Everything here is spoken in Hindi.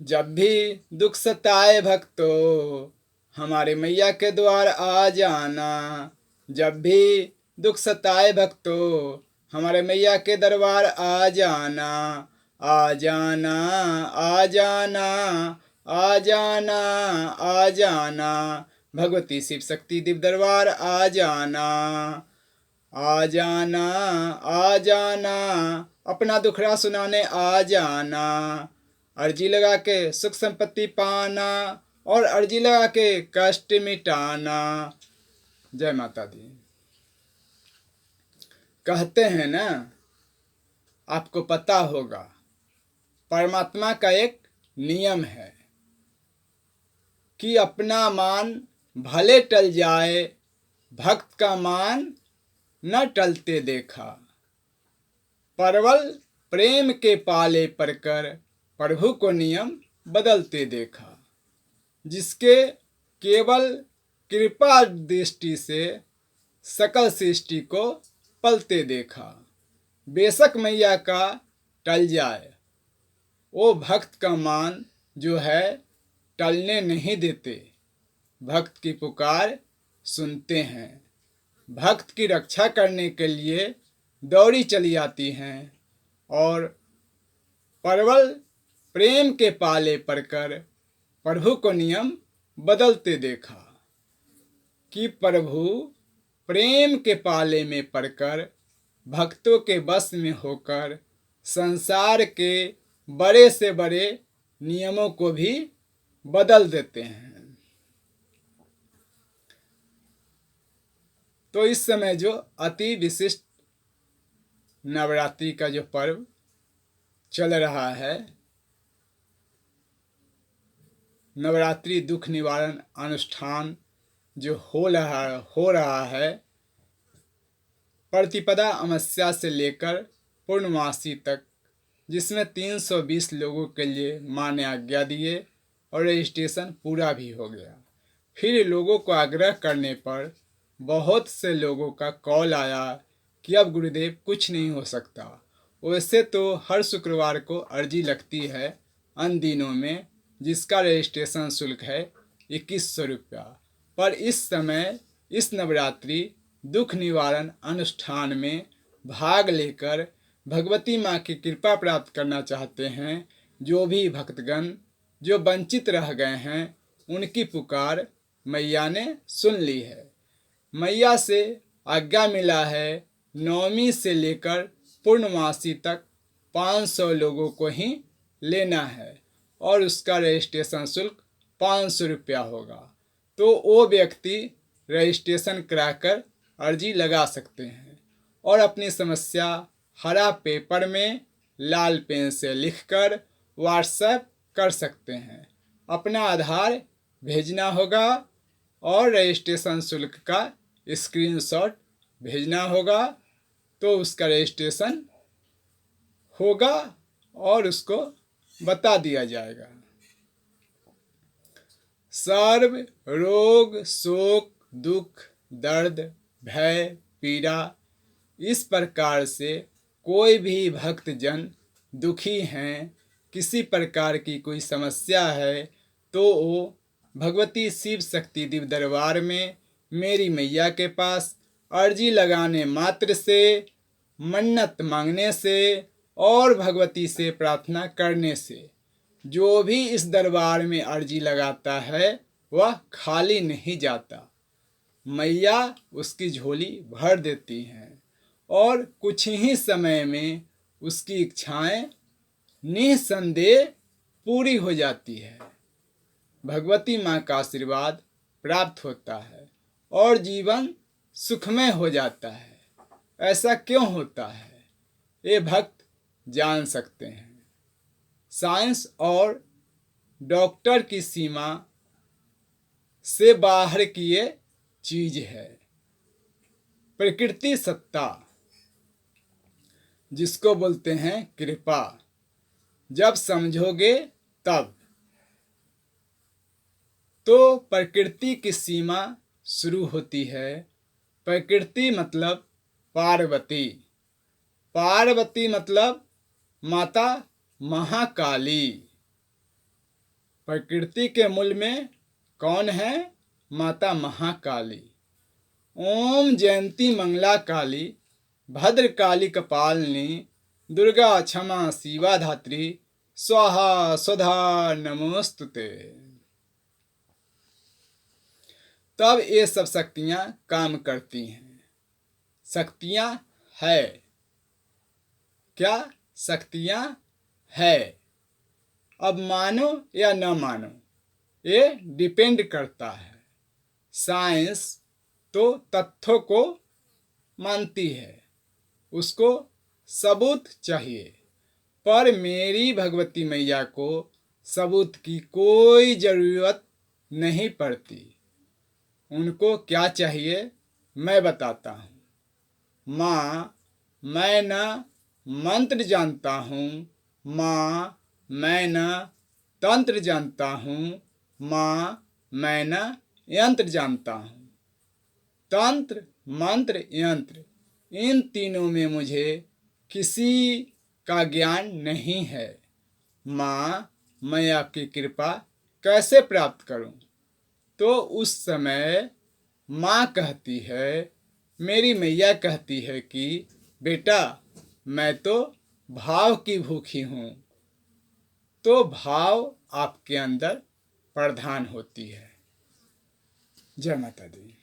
जब भी दुख सताए भक्तों, हमारे मैया के द्वार आ जाना। जब भी दुख सताए भक्तों, हमारे मैया के दरबार आ जाना। आ जाना, आ जाना, आ जाना, आ जाना। भगवती शिव शक्ति दिव्य दरबार आ जाना। आ जाना, आ जाना, अपना दुखड़ा सुनाने आ जाना। अर्जी लगा के सुख संपत्ति पाना और अर्जी लगा के कष्ट मिटाना। जय माता दी। कहते हैं ना, आपको पता होगा, परमात्मा का एक नियम है कि अपना मान भले टल जाए, भक्त का मान न टलते देखा। परवल प्रेम के पाले पड़कर प्रभु को नियम बदलते देखा। जिसके केवल कृपा दृष्टि से सकल सृष्टि को पलते देखा। बेशक मैया का टल जाए, वो भक्त का मान जो है टलने नहीं देते। भक्त की पुकार सुनते हैं, भक्त की रक्षा करने के लिए दौड़ी चली आती हैं और परवल प्रेम के पाले पड़कर प्रभु को नियम बदलते देखा। कि प्रभु प्रेम के पाले में पड़कर भक्तों के बस में होकर संसार के बड़े से बड़े नियमों को भी बदल देते हैं। तो इस समय जो अति विशिष्ट नवरात्रि का जो पर्व चल रहा है, नवरात्रि दुख निवारण अनुष्ठान जो हो रहा है, प्रतिपदा अमावस्या से लेकर पूर्णमासी तक, जिसमें 320 लोगों के लिए माँ ने आज्ञा दिए और रजिस्ट्रेशन पूरा भी हो गया। फिर लोगों को आग्रह करने पर बहुत से लोगों का कॉल आया कि अब गुरुदेव कुछ नहीं हो सकता। वैसे तो हर शुक्रवार को अर्जी लगती है अन दिनों में, जिसका रजिस्ट्रेशन शुल्क है 2100 रुपया। पर इस समय इस नवरात्रि दुख निवारण अनुष्ठान में भाग लेकर भगवती माँ की कृपा प्राप्त करना चाहते हैं, जो भी भक्तगण जो वंचित रह गए हैं, उनकी पुकार मैया ने सुन ली है। मैया से आज्ञा मिला है नवमी से लेकर पूर्णमासी तक 500 लोगों को ही लेना है और उसका रजिस्ट्रेशन शुल्क 500 रुपया होगा। तो वो व्यक्ति रजिस्ट्रेशन कराकर अर्जी लगा सकते हैं और अपनी समस्या हरा पेपर में लाल पेन से लिखकर व्हाट्सएप कर सकते हैं। अपना आधार भेजना होगा और रजिस्ट्रेशन शुल्क का स्क्रीनशॉट भेजना होगा, तो उसका रजिस्ट्रेशन होगा और उसको बता दिया जाएगा। सर्व रोग शोक दुख दर्द भय पीड़ा, इस प्रकार से कोई भी भक्तजन दुखी हैं, किसी प्रकार की कोई समस्या है, तो वो भगवती शिव शक्ति दिव्य दरबार में मेरी मैया के पास अर्जी लगाने मात्र से, मन्नत मांगने से और भगवती से प्रार्थना करने से, जो भी इस दरबार में अर्जी लगाता है वह खाली नहीं जाता। मैया उसकी झोली भर देती हैं और कुछ ही समय में उसकी इच्छाएं निसंदेह पूरी हो जाती है। भगवती माँ का आशीर्वाद प्राप्त होता है और जीवन सुखमय हो जाता है। ऐसा क्यों होता है, ये भक्त जान सकते हैं। साइंस और डॉक्टर की सीमा से बाहर की ये चीज है। प्रकृति सत्ता, जिसको बोलते हैं कृपा, जब समझोगे तब। तो प्रकृति की सीमा शुरू होती है। प्रकृति मतलब पार्वती, पार्वती मतलब माता महाकाली, प्रकृति के मूल में कौन है? माता महाकाली। ओम जयंती मंगला काली, भद्र काली कपालिनी, दुर्गा क्षमा शिवा धात्री, स्वाहा स्वधा नमोस्तुते। तब ये सब शक्तियाँ काम करती हैं। शक्तियाँ है क्या? शक्तियाँ है। अब मानो या न मानो, ये डिपेंड करता है। साइंस तो तथ्यों को मानती है, उसको सबूत चाहिए, पर मेरी भगवती मैया को सबूत की कोई ज़रूरत नहीं पड़ती। उनको क्या चाहिए मैं बताता हूँ। माँ, मैं न मंत्र जानता हूँ, माँ मैं न तंत्र जानता हूँ, माँ मैं न यंत्र जानता हूँ। तंत्र, मंत्र, यंत्र, इन तीनों में मुझे किसी का ज्ञान नहीं है। माँ, मैं आपकी कृपा कैसे प्राप्त करूँ? तो उस समय माँ कहती है, मेरी मैया कहती है कि बेटा मैं तो भाव की भूखी हूँ। तो भाव आपके अंदर प्रधान होती है। जय माता दी।